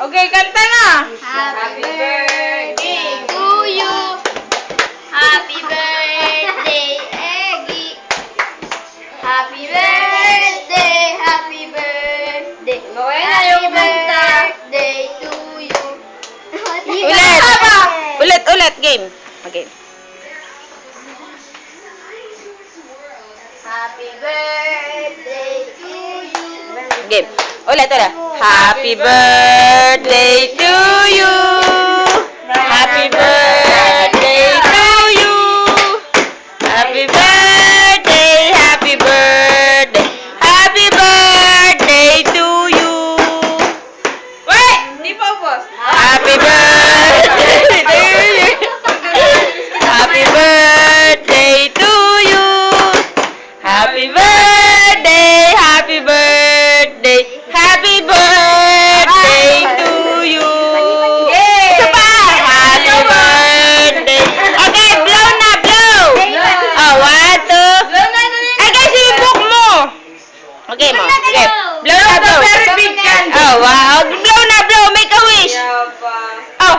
Okay, kanta na. Happy birthday to you. Happy birthday, Eggy. Happy birthday, happy birthday. Happy birthday to you. Ulit, game. Okay. Happy birthday to you. Game. Ulit. Happy birthday to you. Happy birthday to you. Happy birthday, happy birthday. Happy birthday to you. Wait, di pa boss. Happy birthday to you. Happy birthday to you. Happy birthday, happy birthday. Happy birthday to you. Isa pa. Happy birthday. Okay, blow na, blow. Oh, 1, 2. Ay, guys, i-book mo. Okay, mo. Okay. Blow na, blow. Oh, wow. Blow na, blow. Make a wish. Oh.